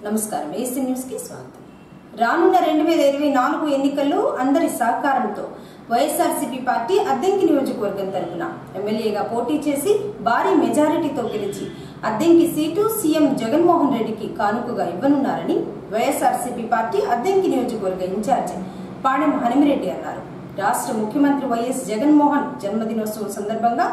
నమస్కారం AC news కి స్వాగతం. రానున్న 2024 ఎన్నికల్లో అందరి సహకారంతో వైఎస్ఆర్సీపీ పార్టీ అద్దెంకి నియోజకవర్గం తరపున ఎమ్మెల్యేగా పోటీ చేసి భారీ మెజారిటీతో గెలిచి అద్దెంకి సీటు సీఎం జగన్మోహన్ రెడ్డికి కానుకగా ఇవ్వనున్నారని వైఎస్ఆర్సీపీ పార్టీ అద్దెంకి నియోజకవర్గ ఇన్ఛార్జి పాణెం హనుమిరెడ్డి అన్నారు. రాష్ట్ర ముఖ్యమంత్రి వైఎస్ జగన్మోహన్ జన్మదినోత్సవం సందర్భంగా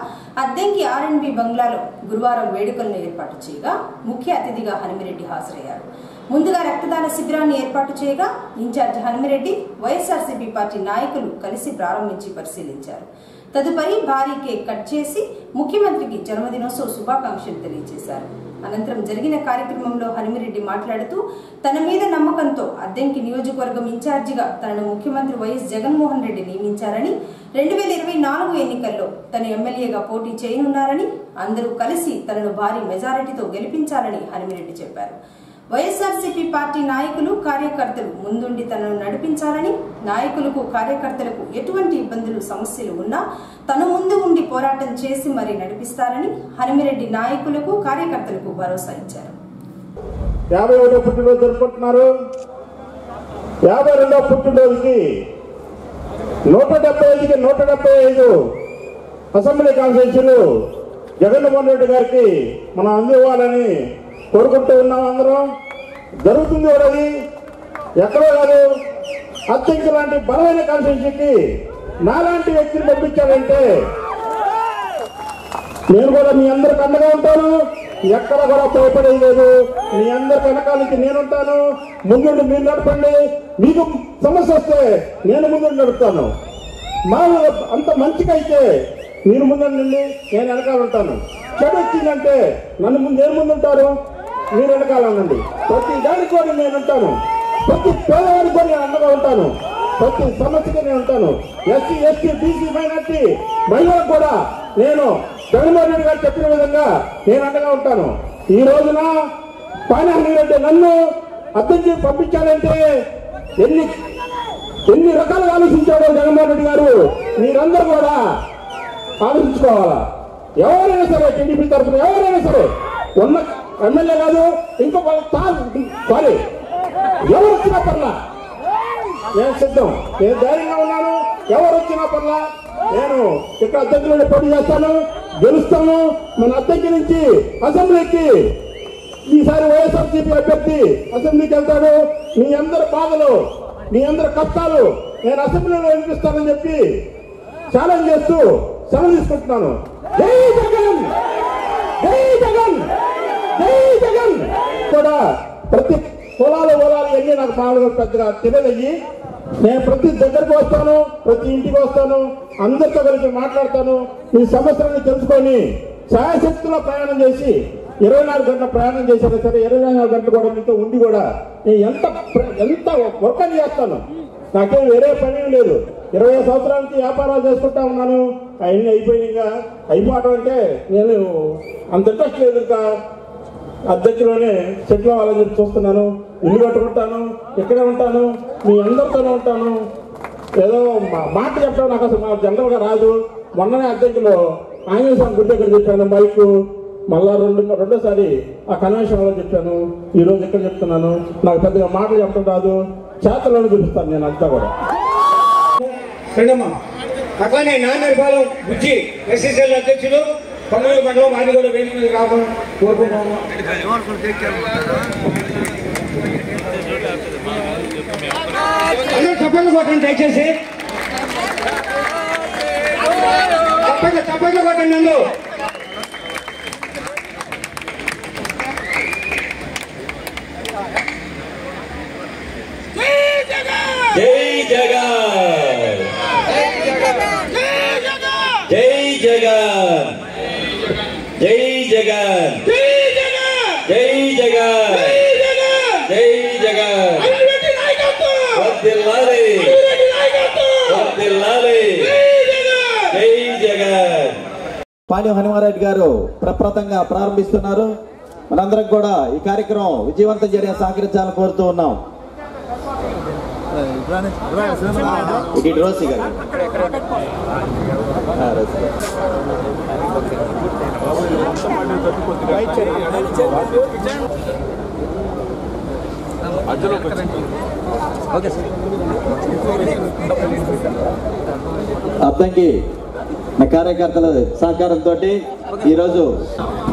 అద్దెంకి ఆర్ఎండ్బి బంగ్లాలో గురువారం వేడుకలను ఏర్పాటు చేయగా ముఖ్య అతిథిగా హనుమిరెడ్డి హాజరయ్యారు. ముందుగా రక్తదాన శిబిరాన్ని ఏర్పాటు చేయగా ఇన్ఛార్జి హనుమిరెడ్డి వైఎస్ఆర్సీపీ పార్టీ నాయకులు కలిసి ప్రారంభించి పరిశీలించారు. తదుపరి భారీ కేక్ కట్ చేసి ముఖ్యమంత్రికి జన్మదినోత్సవ శుభాకాంక్షలు తెలియజేశారు. అనంతరం జరిగిన కార్యక్రమంలో హనుమిరెడ్డి మాట్లాడుతూ తన మీద నమ్మకంతో అద్దెంకి నియోజకవర్గం ఇన్ఛార్జిగా తనను ముఖ్యమంత్రి వైఎస్ జగన్మోహన్ రెడ్డి నియమించారని 2024 ఎన్నికల్లో తను ఎమ్మెల్యేగా పోటీ చేయనున్నారని అందరూ కలిసి తనను భారీ మెజారిటీతో గెలిపించాలని హనుమిరెడ్డి చెప్పారు. వైఎస్ఆర్సీపీ పార్టీ నాయకులు కార్యకర్తలు ముందుండి తనను నడిపించాలని, నాయకులకు కార్యకర్తలకు ఎటువంటి ఇబ్బందులు సమస్యలు ఉన్నా తను ముందు ఉండి పోరాటం చేసి మరీ నడిపిస్తారని హనుమిరెడ్డి నాయకులకు కార్యకర్తలకు భరోసా ఇచ్చారు. 51వ పుట్టినరోజు జరుపుకుంటున్నారు. 52వ పుట్టినరోజుకి 175కి 175 అసెంబ్లీ కాన్స్టిట్యూన్సీలు జగన్మోహన్ రెడ్డి గారికి మనం అందివ్వాలని కోరుకుంటూ ఉన్నాం. అందరం జరుగుతుంది కూడా. అది ఎక్కడో కాదు, అద్దెంకి లాంటి బలమైన కాన్స్టిట్యూన్సీకి నాలాంటి వ్యక్తిని పంపించాడంటే నేను కూడా మీ అందరికి అండగా ఉంటాను. ఎక్కడ కూడా భయపడేది లేదు. మీ అందరికి వెనకాల నుంచి నేనుంటాను. ముందుండి మీరు నడపండి. మీకు సమస్య వస్తే నేను ముందుండి నడుపుతాను. మా అంత మంచిగా అయితే మీరు ముందుండి నేను వెనకాల ఉంటాను. చెడు వచ్చిందంటే నేను ముందుంటాను, మీరు వెనకాల ఉండండి. ప్రతి దానికి కూడా నేను ఉంటాను. ప్రతి పేదవాడికి కూడా నేను అండగా ఉంటాను. ప్రతి సమస్యకి నేను ఉంటాను. ఎస్సీ ఎస్టీ బీసీ మైనార్టీ మహిళలకు కూడా నేను జగన్మోహన్ రెడ్డి గారు చెప్పిన విధంగా నేను అండగా ఉంటాను. ఈ రోజున పాణెం రెడ్డి నన్ను అద్దెంకి పంపించాలంటే ఎన్ని రకాలుగా ఆలోచించాడో జగన్మోహన్ రెడ్డి గారు మీరందరూ కూడా ఆలోచించుకోవాలా. ఎవరైనా సరే టీడీపీ తరఫున ఎవరైనా సరే ఉన్న ఎమ్మెల్యే కాదు, ఇంకొక సారీ ఎవరు వచ్చినా పర్లా నేను సిద్ధం. నేను ధైర్యంగా ఉన్నాను. ఎవరు వచ్చినా పర్లా నేను ఇక్కడ అద్దెంకిలో పోటీ చేస్తాను, గెలుస్తాను. మన అద్దెంకి నుంచి అసెంబ్లీకి ఈసారి వైఎస్ఆర్సీపీ అభ్యర్థి అసెంబ్లీకి వెళ్తాడు. మీ అందరి బాధలు, మీ అందరి కష్టాలు నేను అసెంబ్లీలో వినిపిస్తానని చెప్పి ఛాలెంజ్ చేస్తూ సెలవు తీసుకుంటున్నాను. జై జగన్, జై జగన్, జై జగన్. కూడా ప్రతి కులాలు ఎన్ని నాకు మామూలుగా పెద్దగా తెలియదయ్యి. నేను ప్రతి దగ్గరకు వస్తాను, ప్రతి ఇంటికి వస్తాను, అందరితో కలిసి మాట్లాడతాను. ఈ సమస్యలను తెలుసుకొని ఛాయశక్తిలో ప్రయాణం చేసి 24 గంటల ప్రయాణం చేసినా సరే 24 గంటలు కూడా మీతో ఉండి కూడా నేను ఎంత వర్క్ అని చేస్తాను. నాకేం వేరే పని లేదు. 20 సంవత్సరాల నుంచి వ్యాపారాలు చేసుకుంటా ఉన్నాను. అవన్నీ అయిపోయినాయి. ఇంకా అయిపోవటం అంటే నేను అంత ఇంట్రెస్ట్ లేదు. ఇంకా అద్దెంకిలోనే సెటిల్ అవ్వాలని చెప్పి చూస్తున్నాను. ఇల్లు కట్టుకుంటాను, ఇక్కడే ఉంటాను, మీ అందరితోనే ఉంటాను. ఏదో మాట చెప్పడం నాకు అసలు జనరల్గా రాదు. మొన్ననే అద్దెంకిలో ఆంజనేయ స్వామి గుడి దగ్గర చెప్పాను మైక్. మళ్ళా రెండోసారి ఆ కన్వెన్షన్లో చెప్పాను. ఈరోజు ఇక్కడ చెప్తున్నాను. నాకు పెద్దగా మాటలు చెప్పడం రాదు, చేతలను చూపిస్తాను నేను అంతా కూడా. అట్లానే నాన్నపాలెం బుజ్జి ఎస్ఎస్ఎల్ అధ్యక్షులు కొమ్మూరు మండలం వారిని కూడా వేదిక మీద రావాలని కోరుకుంటున్నాము. అందరూ చప్పట్లు కొట్టండి దయచేసి. చప్పట్లు కొట్టండి అందరూ. జై జగన్, జై జగన్, జై జగన్, జై జగన్, జై జగన్. వర్ధిల్లాలి, వర్ధిల్లాలి, జై జగన్. పాణెం హనుమారెడ్డి గారు ప్రప్రథంగా ప్రారంభిస్తున్నారు. మనందరం కూడా ఈ కార్యక్రమం విజయవంతం చేయడానికి సహకరించాలని కోరుతూ ఉన్నాం. రోసి గారు అద్దంకి కార్యకర్తల సహకారంతో ఈరోజు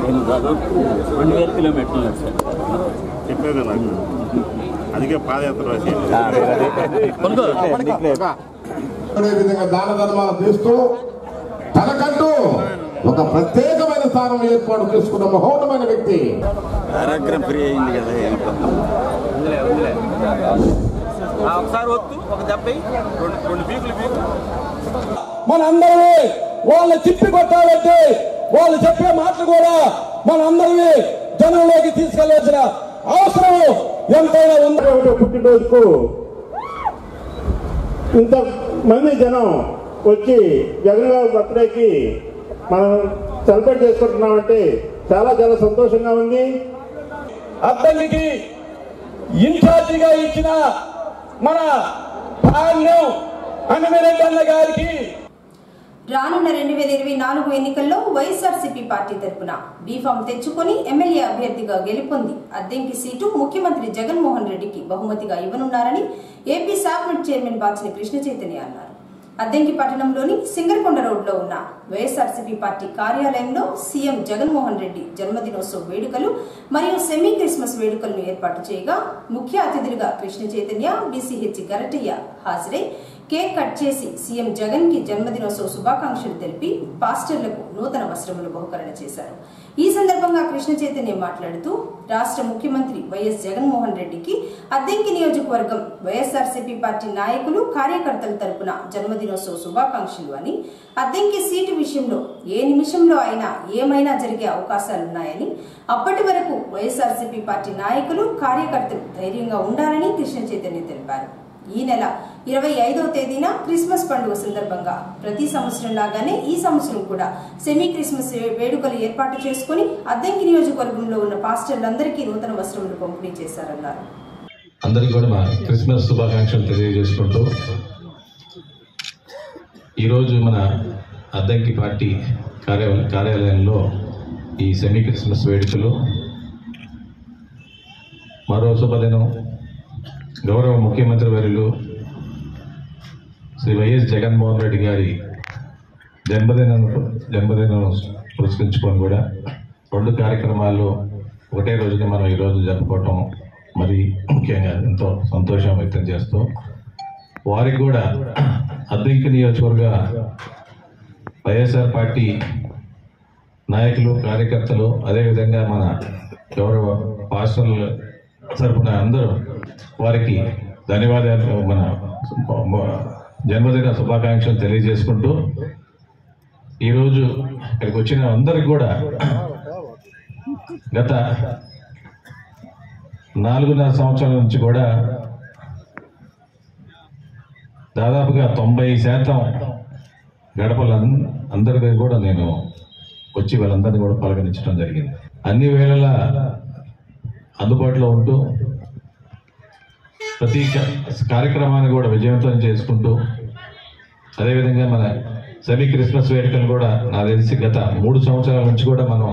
2000 కిలోమీటర్లు చెప్పేది నాకు అందుకే పాదయాత్ర అదే విధంగా దాన ధర్మాలు చేస్తూ తనకంటూ ఒక ప్రత్యేకమైన స్థానం ఏర్పాటు చేసుకున్న మహోన్నమైన వ్యక్తి. ఆరోగ్యం ఫ్రీ అయింది కదా ఒకసారి వద్దు ఒక 70 పీకులు మనందరినీ వాళ్ళు తిప్పి కొట్టాలంటే వాళ్ళు చెప్పే మాటలు కూడా మనందరినీ జనంలోకి తీసుకెళ్లాల్సిన అవసరం ఎంతైనా ఉంది. పుట్టినరోజుకు ఇంత మంది జనం వచ్చి జగన్ గారి బర్త్డేకి మనం సెలబ్రేట్ చేసుకుంటున్నామంటే చాలా చాలా సంతోషంగా ఉంది. అద్దంకి ఇన్ఛార్జిగా ఇచ్చిన మన అన్నమిరెడ్డి అన్న గారికి రానున్న 2024 ఎన్నికల్లో వైఎస్ఆర్సీపీ పార్టీ తరపున బీఫామ్ తెచ్చుకుని ఎమ్మెల్యే అభ్యర్థిగా గెలుపొంది అద్దెంకి సీటు ముఖ్యమంత్రి జగన్మోహన్ రెడ్డికి బహుమతిగా ఇవ్వనున్నారని ఏపీ సాబ్నెట్ చైర్మన్ బాచిని కృష్ణ చైతన్య అన్నారు. అద్దెంకి పట్టణంలోని సింగరకొండ రోడ్లో ఉన్న వైఎస్ఆర్సీపీ పార్టీ కార్యాలయంలో సీఎం జగన్మోహన్ రెడ్డి జన్మదినోత్సవ వేడుకలు మరియు సెమీ క్రిస్మస్ వేడుకలను ఏర్పాటు చేయగా ముఖ్య అతిథులుగా కృష్ణ చైతన్య, బీసీహెచ్ గరటయ్య హాజరై కేక్ కట్ చేసి సీఎం జగన్ కి జన్మదినోత్సవ శుభాకాంక్షలు తెలిపి పాస్టర్లకు నూతన వస్త్రములు బహుకరణ చేశారు. ఈ సందర్భంగా కృష్ణ చైతన్య మాట్లాడుతూ రాష్ట్ర ముఖ్యమంత్రి వైఎస్ జగన్మోహన్ రెడ్డికి అద్దెంకి నియోజకవర్గం వైఎస్ఆర్సీపీ పార్టీ నాయకులు కార్యకర్తల తరపున జన్మదినోత్సవ శుభాకాంక్షలు అని, అద్దెంకి సీటు విషయంలో ఏ నిమిషంలో అయినా ఏమైనా జరిగే అవకాశాలున్నాయని, అప్పటి వరకు వైఎస్ఆర్సీపీ పార్టీ నాయకులు కార్యకర్తలు ధైర్యంగా ఉండాలని కృష్ణ చైతన్య తెలిపారు. ఈ నెల 25వ తేదీన క్రిస్మస్ పండుగ సందర్భంగా ప్రతి సంవత్సరం లాగానే ఈ సంవత్సరం కూడా సెమీ క్రిస్మస్ వేడుకలు ఏర్పాటు చేసుకుని అద్దెంకి నియోజకవర్గంలో ఉన్న పాస్టర్లందరికీ నూతన వస్త్రములు పంపిణీ చేశారన్నారు. అందరికీ కూడా మా క్రిస్మస్ శుభాకాంక్షలు తెలియజేసుకుంటూ ఈరోజు మన అద్దెంకి పార్టీ కార్యాలయంలో ఈ సెమీ క్రిస్మస్ వేడుకలు మరో శుభదినం గౌరవ ముఖ్యమంత్రి వర్యులు శ్రీ వైఎస్ జగన్మోహన్ రెడ్డి గారి జన్మదినం పురస్కరించుకొని కూడా 2 కార్యక్రమాలు ఒకటే రోజున మనం ఈరోజు జరుపుకోవటం మరి ముఖ్యంగా ఎంతో సంతోషం వ్యక్తం చేస్తూ వారికి కూడా అద్దెంకి నియోజకవర్గ వైఎస్ఆర్ పార్టీ నాయకులు కార్యకర్తలు అదేవిధంగా మన గౌరవ పాస్టర్ల తరపున అందరూ వారికి ధన్యవాదాలు మన జన్మదిన శుభాకాంక్షలు తెలియజేసుకుంటూ ఈరోజు ఇక్కడికి వచ్చిన అందరికి కూడా గత 4.5 సంవత్సరాల నుంచి కూడా దాదాపుగా 90% గడపలు అందరికీ కూడా నేను వచ్చి వాళ్ళందరినీ కూడా పలకరించడం జరిగింది. అన్ని వేళలా అందుబాటులో ఉంటూ ప్రతి కార్యక్రమాన్ని కూడా విజయవంతం చేసుకుంటూ అదేవిధంగా మన సెమీ క్రిస్మస్ వేడుకలు కూడా నాకు తెలిసి గత 3 సంవత్సరాల నుంచి కూడా మనం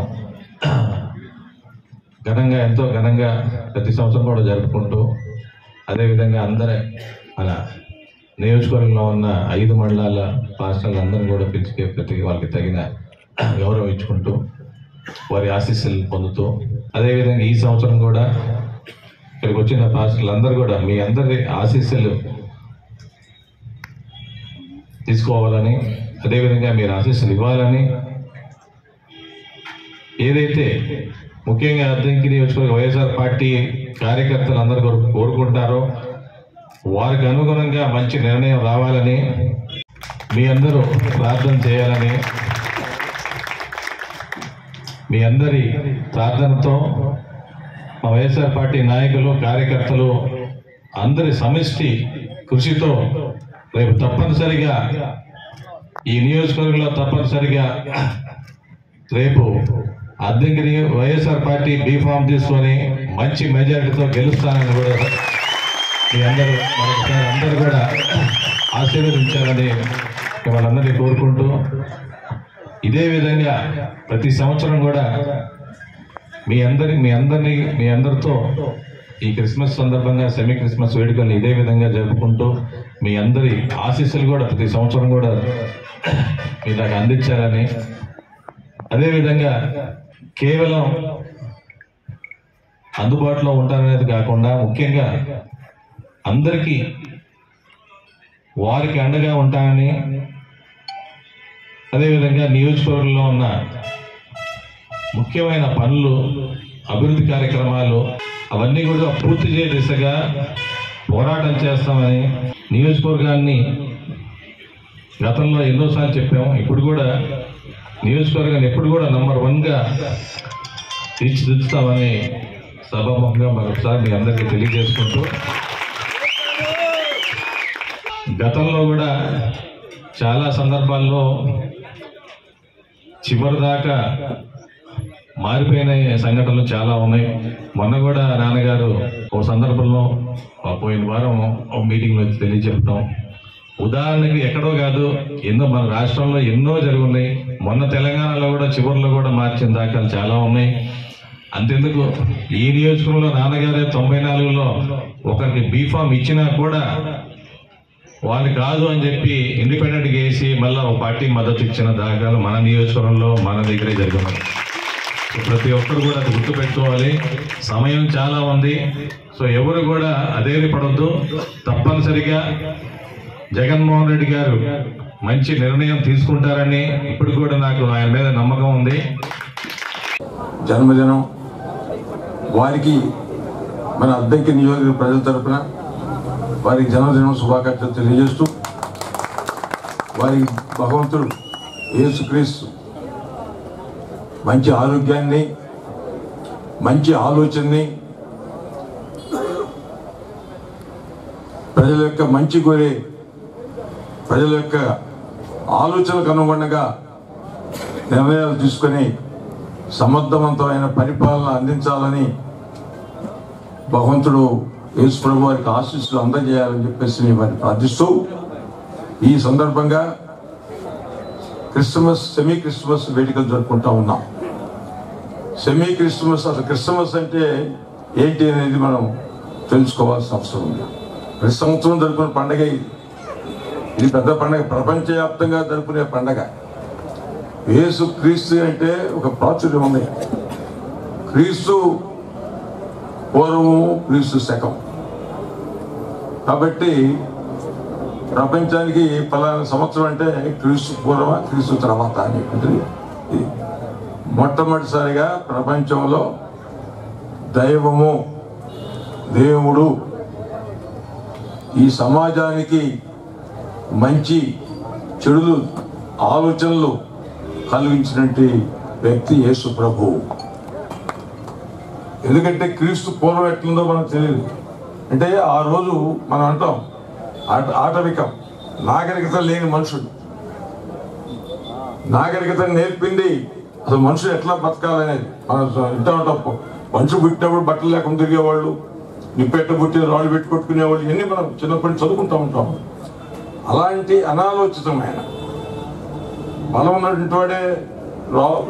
ఎంతో ఘనంగా ప్రతి సంవత్సరం కూడా జరుపుకుంటూ అదేవిధంగా అందరూ మన నియోజకవర్గంలో ఉన్న 5 మండలాల పాస్టర్లు అందరూ కూడా పిలిచి ప్రతి వాళ్ళకి తగిన గౌరవం ఇచ్చుకుంటూ వారి ఆశీస్సులు పొందుతూ అదేవిధంగా ఈ సంవత్సరం కూడా ఇక్కడికి వచ్చిన పాస్టర్లు అందరూ కూడా మీ అందరి ఆశీస్సులు తీసుకోవాలని అదేవిధంగా మీరు ఆశీస్సులు ఇవ్వాలని ఏదైతే ముఖ్యంగా అద్దెంకి నియోజకవర్గ వైఎస్ఆర్ పార్టీ కార్యకర్తలు అందరూ కోరుకుంటారో వారికి అనుగుణంగా మంచి నిర్ణయం రావాలని మీ అందరూ ప్రార్థన చేయాలని మీ అందరి ప్రార్థనతో మా వైఎస్ఆర్ పార్టీ నాయకులు కార్యకర్తలు అందరి సమిష్టి కృషితో రేపు తప్పనిసరిగా ఈ నియోజకవర్గంలో తప్పనిసరిగా రేపు అద్దెంకి వైఎస్ఆర్ పార్టీ బీఫామ్ తీసుకొని మంచి మెజారిటీతో గెలుస్తానని కూడా మీ అందరూ మరొకసారి అందరూ కూడా ఆశీర్వదించాలని వాళ్ళందరినీ కోరుకుంటూ ఇదే విధంగా ప్రతి సంవత్సరం కూడా మీ అందరితో ఈ క్రిస్మస్ సందర్భంగా సెమీ క్రిస్మస్ వేడుకలు ఇదే విధంగా జరుపుకుంటూ మీ అందరి ఆశీస్సులు కూడా ప్రతి సంవత్సరం కూడా మీ దాకా అందించాలని, అదేవిధంగా కేవలం అందుబాటులో ఉంటారనేది కాకుండా ముఖ్యంగా అందరికీ వారికి అండగా ఉంటానని, అదేవిధంగా నియోజకవర్గంలో ఉన్న ముఖ్యమైన పనులు, అభివృద్ధి కార్యక్రమాలు అవన్నీ కూడా పూర్తి చేయ దిశగా పోరాటం చేస్తామని, నియోజకవర్గాన్ని గతంలో ఎన్నోసార్లు చెప్పాము, ఇప్పుడు కూడా నియోజకవర్గాన్ని ఎప్పుడు కూడా నంబర్ 1గా తీర్చిదిద్దుతామని సభాముఖంగా మరొకసారి మీ అందరికీ తెలియజేసుకుంటూ, గతంలో కూడా చాలా సందర్భాల్లో చివరిదాకా మారిపోయిన సంఘటనలు చాలా ఉన్నాయి. మొన్న కూడా నాన్నగారు ఒక సందర్భంలో పోయిన వారం ఒక మీటింగ్లో తెలియజెప్తాం. ఉదాహరణకి ఎక్కడో కాదు, ఎన్నో మన రాష్ట్రంలో ఎన్నో జరుగున్నాయి. మొన్న తెలంగాణలో కూడా చివరిలో కూడా మార్చిన దాఖలు చాలా ఉన్నాయి. అంతెందుకు ఈ నియోజకవర్గంలో నాన్నగారే 94లో ఒకరికి బీఫామ్ ఇచ్చినా కూడా వాళ్ళు కాదు అని చెప్పి ఇండిపెండెంట్గా వేసి మళ్ళీ ఒక పార్టీ మద్దతు ఇచ్చిన దాఖలు మన నియోజకవర్గంలో మన దగ్గరే జరుగుతున్నాయి. ప్రతి ఒక్కరు కూడా అది గుర్తుపెట్టుకోవాలి. సమయం చాలా ఉంది. సో ఎవరు కూడా అధైర్యపడొద్దు. తప్పనిసరిగా జగన్మోహన్ రెడ్డి గారు మంచి నిర్ణయం తీసుకుంటారని ఇప్పుడు కూడా నాకు ఆయన మీద నమ్మకం ఉంది. జన్మదినం వారికి మన అద్దెకి నియోజకవర్గ ప్రజల తరఫున వారికి జన్మదినం శుభాకాంక్షలు తెలియజేస్తూ, వారికి భగవంతుడు యేసుక్రీస్తు మంచి ఆరోగ్యాన్ని, మంచి ఆలోచనని, ప్రజల యొక్క మంచి కోరే ప్రజల యొక్క ఆలోచనకు అనుగుణంగా నిర్ణయాలు తీసుకొని సమర్థవంతమైన పరిపాలన అందించాలని భగవంతుడు యేసు ప్రభు వారికి ఆశీస్సులు అందజేయాలని చెప్పేసి వారిని ప్రార్థిస్తూ, ఈ సందర్భంగా క్రిస్మస్ సెమీ క్రిస్మస్ వేడుకలు జరుపుకుంటా ఉన్నాం. సెమీ క్రిస్మస్, అసలు క్రిస్మస్ అంటే ఏంటి అనేది మనం తెలుసుకోవాల్సిన అవసరం ఉంది. ప్రతి సంవత్సరం జరుపుకునే పండగ ఇది పెద్ద పండగ, ప్రపంచవ్యాప్తంగా జరుపుకునే పండగ. యేసు క్రీస్తు అంటే ఒక ప్రాచుర్యం ఉంది. క్రీస్తు పూర్వము, క్రీస్తు శకం. కాబట్టి ప్రపంచానికి పలానా సంవత్సరం అంటే క్రీస్తు పూర్వ, క్రీస్తు తర్వాత అని. మొట్టమొదటిసారిగా ప్రపంచంలో దైవము, దేవుడు ఈ సమాజానికి మంచి చెడులు ఆలోచనలు కలిగించినటువంటి వ్యక్తి యేసు ప్రభువు. ఎందుకంటే క్రీస్తు పూర్వం ఎట్లుందో మనకు తెలియదు. అంటే ఆ రోజు మనం అంటాం ఆటవికం, నాగరికత లేని మనుషుడు. నాగరికత నేర్పింది అసలు మనుషులు ఎట్లా బతకాలనేది. మనం ఇంటా ఉంటాం, మనుషులు పుట్టినప్పుడు బట్టలు లేకుండా తిరిగేవాళ్ళు, నిప్పెట్ట పుట్టి రాళ్ళు పెట్టి కొట్టుకునేవాళ్ళు, ఇవన్నీ మనం చిన్నప్పటి నుంచి చదువుకుంటూ ఉంటాం. అలాంటి అనాలోచితమైన బలం ఉన్నటువంటి వాడే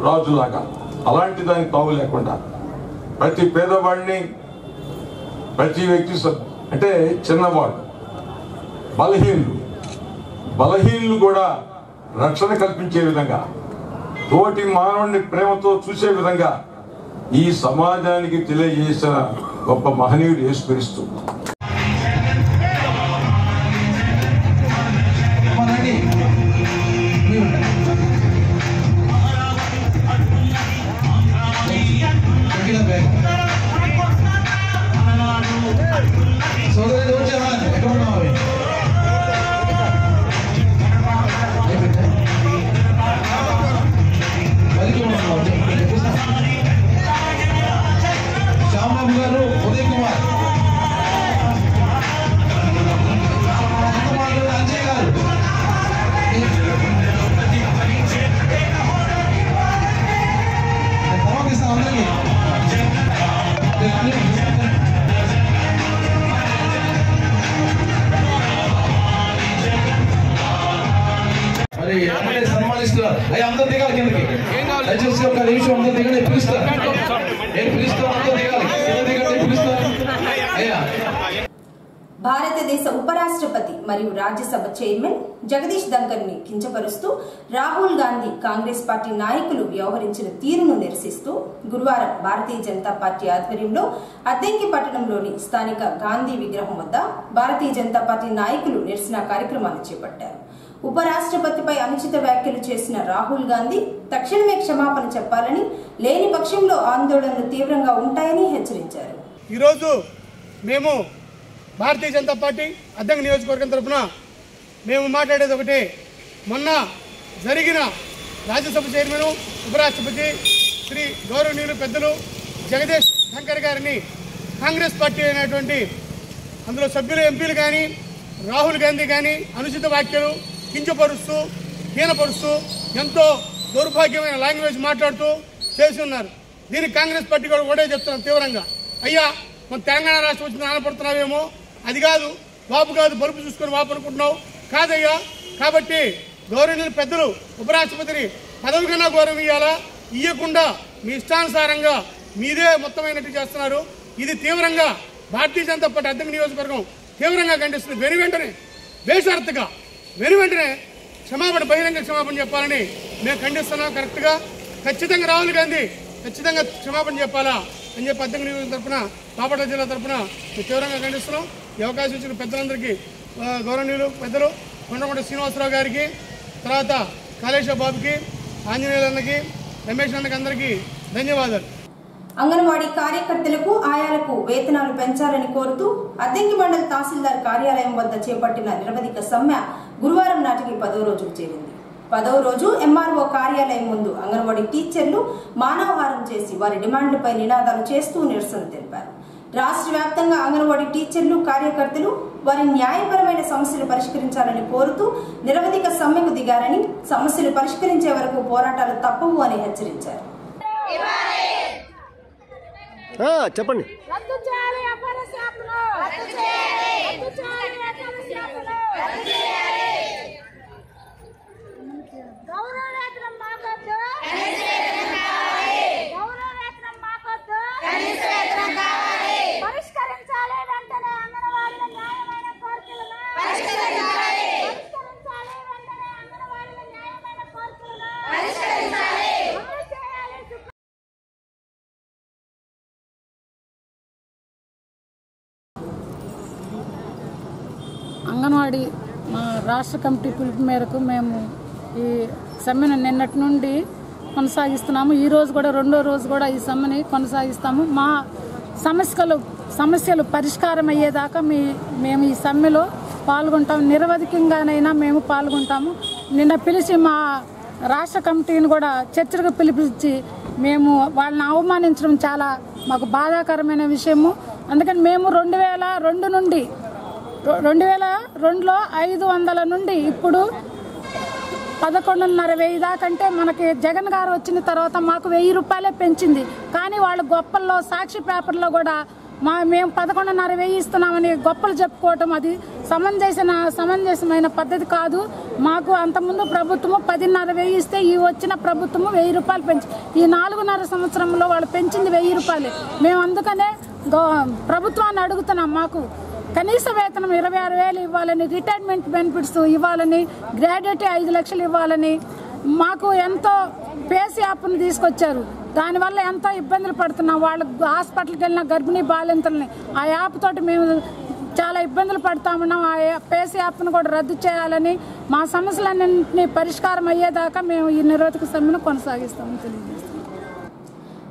రాజులాగా, అలాంటి దానికి తావు లేకుండా ప్రతి పేదవాడిని, ప్రతి వ్యక్తి అంటే చిన్నవాడు, బలహీనులు కూడా రక్షణ కల్పించే విధంగా, తోటి మానవుడిని ప్రేమతో చూసే విధంగా ఈ సమాజానికి తెలియజేసిన గొప్ప మహనీయుడు యేసుక్రీస్తు. శ్యామబాబు గారు, ఉదయ్ కుమార్, అంజయ్ గారు, మరి అమ్మడే సన్మానిస్తున్నారు. అయ్యి అందరూ దిగాలి కిందకి. దయచేసి ఒక నిమిషం అందరూ దిగండి, పిలుస్తారు. నేను పిలుస్తాను, అందరూ దిగాలి, దిగండి, పిలుస్తాను. అయ్యా భారతదేశ ఉపరాష్ట్రపతి మరియు రాజ్యసభ చైర్మన్ జగదీష్ ధంకర్ ని కించపరుస్తూ రాహుల్ గాంధీ కాంగ్రెస్ పార్టీ నాయకులు వ్యవహరించిన తీరును నిరసిస్తూ గురువారం భారతీయ జనతా పార్టీ ఆధ్వర్యంలో అద్దెంకి పట్టణంలోని స్థానిక గాంధీ విగ్రహం వద్ద భారతీయ జనతా పార్టీ నాయకులు నిరసన కార్యక్రమాన్ని చేపట్టారు. ఉపరాష్ట్రపతిపై అనుచిత వ్యాఖ్యలు చేసిన రాహుల్ గాంధీ తక్షణమే క్షమాపణ చెప్పాలని, లేని పక్షంలో ఆందోళనలు తీవ్రంగా ఉంటాయని హెచ్చరించారు. ఈరోజు మేము భారతీయ జనతా పార్టీ అద్దెంకి నియోజకవర్గం తరఫున మేము మాట్లాడేది ఒకటే. మొన్న జరిగిన రాజ్యసభ చైర్మన్ ఉపరాష్ట్రపతి శ్రీ గౌరవనీయులు పెద్దలు జగదీష్ ధంకర్ గారిని కాంగ్రెస్ పార్టీ అయినటువంటి అందులో సభ్యులు ఎంపీలు కానీ రాహుల్ గాంధీ కానీ అనుచిత వ్యాఖ్యలు కించపరుస్తూ హీనపరుస్తూ ఎంతో దౌర్భాగ్యమైన లాంగ్వేజ్ మాట్లాడుతూ చేసి ఉన్నారు. దీనికి కాంగ్రెస్ పార్టీ కూడా ఒకటే చెప్తున్నాం తీవ్రంగా. అయ్యా మన తెలంగాణ రాష్ట్రం వచ్చింది ఆనపడుతున్నావేమో, అది కాదు బాబు కాదు బలుపు చూసుకొని వాపు అనుకుంటున్నావు కాదయ్యా. కాబట్టి గౌరవనీయులు పెద్దలు ఉపరాష్ట్రపతిని పదవి కన్నా గౌరవం ఇవ్వాలా, ఇవ్వకుండా మీ ఇష్టానుసారంగా మీదే మొత్తమైనట్టు చేస్తున్నారు. ఇది తీవ్రంగా భారతీయ జనతా పార్టీ అద్దెంకి నియోజకవర్గం తీవ్రంగా ఖండిస్తుంది. వెనువెంటనే బేషరతుగా వెనువెంటనే క్షమాపణ బహిరంగ క్షమాపణ చెప్పాలని మేము ఖండిస్తున్నాం. కరెక్ట్గా ఖచ్చితంగా రాహుల్ గాంధీ ఖచ్చితంగా క్షమాపణ చెప్పాలా అని చెప్పి అద్దెంకి నియోజకవర్గం తరఫున బాపట్ల జిల్లా తరఫున తీవ్రంగా ఖండిస్తున్నాం. ఈ అవకాశం ఇచ్చిన పెద్దలందరికీ గౌరవనీయులు పెద్దలు కొండకొండ శ్రీనివాసరావు గారికి, తర్వాత కాళేశ్వర బాబుకి, ఆంజనేయులు అన్నకి, రమేష్ అన్నకి అందరికీ ధన్యవాదాలు. అంగన్వాడీ కార్యకర్తలకు ఆయాలకు వేతనాలు పెంచాలని కోరుతూ అద్దెంకి మండల తహసీల్దార్ కార్యాలయం వద్ద చేపట్టిన నిరవధిక సమ్మె గురువారం నాటికి 10వ రోజుకు చేరింది. 10వ రోజు ఎంఆర్ఓ కార్యాలయం ముందు అంగన్వాడీ టీచర్లు మానవహారం చేసి వారి డిమాండ్లపై నినాదాలు చేస్తూ నిరసన తెలిపారు. రాష్ట్ర వ్యాప్తంగా అంగన్వాడీ టీచర్లు కార్యకర్తలు వారి న్యాయపరమైన సమస్యలు పరిష్కరించాలని కోరుతూ నిరవధిక సమ్మెకు దిగారని, సమస్యలు పరిష్కరించే వరకు పోరాటాలు తప్పవు అని హెచ్చరించారు. చెప్పండి. అంగన్వాడీ మా రాష్ట్ర కమిటీ పిలుపు మేరకు మేము ఈ సమ్మెను నిన్నటి నుండి కొనసాగిస్తున్నాము. ఈరోజు కూడా 2వ రోజు కూడా ఈ సమ్మెని కొనసాగిస్తాము. మా సమస్యలు పరిష్కారం అయ్యేదాకా మేము ఈ సమ్మెలో పాల్గొంటాము. నిరవధికంగానైనా మేము పాల్గొంటాము. నిన్న పిలిచి మా రాష్ట్ర కమిటీని కూడా చర్చలకు పిలిపించి మేము వాళ్ళని అవమానించడం చాలా మాకు బాధాకరమైన విషయము. అందుకని మేము 2002 నుండి 2002లో 500 నుండి ఇప్పుడు 11,500 దాకంటే మనకి జగన్ గారు వచ్చిన తర్వాత మాకు 1000 రూపాయలే పెంచింది. కానీ వాళ్ళు గొప్పల్లో సాక్షి పేపర్లో కూడా మేము 11,500 ఇస్తున్నామని గొప్పలు చెప్పుకోవటం అది సమంజసమైన పద్ధతి కాదు. మాకు అంతకుముందు ప్రభుత్వము 10,500 ఇస్తే ఈ వచ్చిన ప్రభుత్వము 1000 రూపాయలు పెంచి ఈ 4.5 సంవత్సరంలో వాళ్ళు పెంచింది 1000 రూపాయలు. మేము అందుకనే ప్రభుత్వాన్ని అడుగుతున్నాం, మాకు కనీస వేతనం 26,000 ఇవ్వాలని, రిటైర్మెంట్ బెనిఫిట్స్ ఇవ్వాలని, గ్రాడ్యుయేట్ 5 లక్షలు ఇవ్వాలని, మాకు ఎంతో పేస్ యాప్ను తీసుకొచ్చారు. దానివల్ల ఎంతో ఇబ్బందులు పడుతున్నాం. వాళ్ళు హాస్పిటల్కి వెళ్ళిన గర్భిణీ బాలింతల్ని ఆ యాప్ తోటి మేము చాలా ఇబ్బందులు పడుతూ ఉన్నాం. ఆ పేస్ యాప్ను కూడా రద్దు చేయాలని, మా సమస్యలన్నింటినీ పరిష్కారం అయ్యేదాకా మేము ఈ నిరోధక సమ్మెను కొనసాగిస్తామని తెలియజేస్తాం.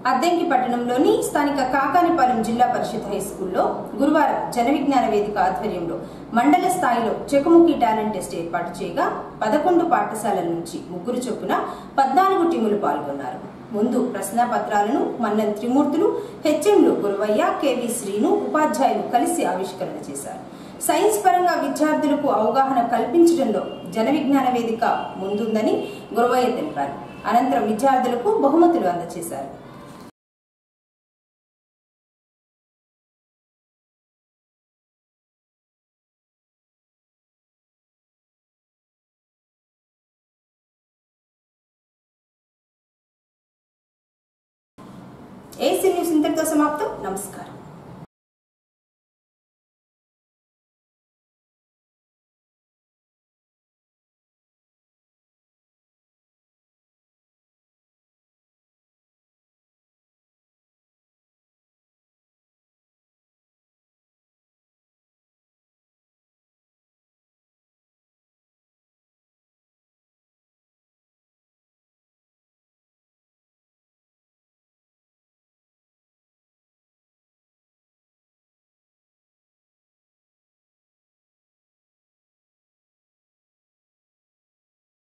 అద్దెంకి పట్టణంలోని స్థానిక కాకానిపాలెం జిల్లా పరిషత్ హై స్కూల్లో గురువారం జన విజ్ఞాన వేదిక ఆధ్వర్యంలో మండల స్థాయిలో చెకుముకి టాలెంట్ టెస్ట్ ఏర్పాటు చేయగా 11 పాఠశాలల నుంచి 3 చొప్పున 14 టీములు పాల్గొన్నారు. ముందు ప్రశ్నాపత్రాలను మన్నన్ త్రిమూర్తులు, హెచ్ఎంలు గురువయ్య, కేవి శ్రీను ఉపాధ్యాయులు కలిసి ఆవిష్కరణ చేశారు. సైన్స్ పరంగా విద్యార్థులకు అవగాహన కల్పించడంలో జన విజ్ఞాన వేదిక ముందుందని గురువయ్య తెలిపారు. అనంతరం విద్యార్థులకు బహుమతులు అందజేశారు. ఏసీ న్యూస్ ఇంతటితో సమాప్తం. నమస్కారం.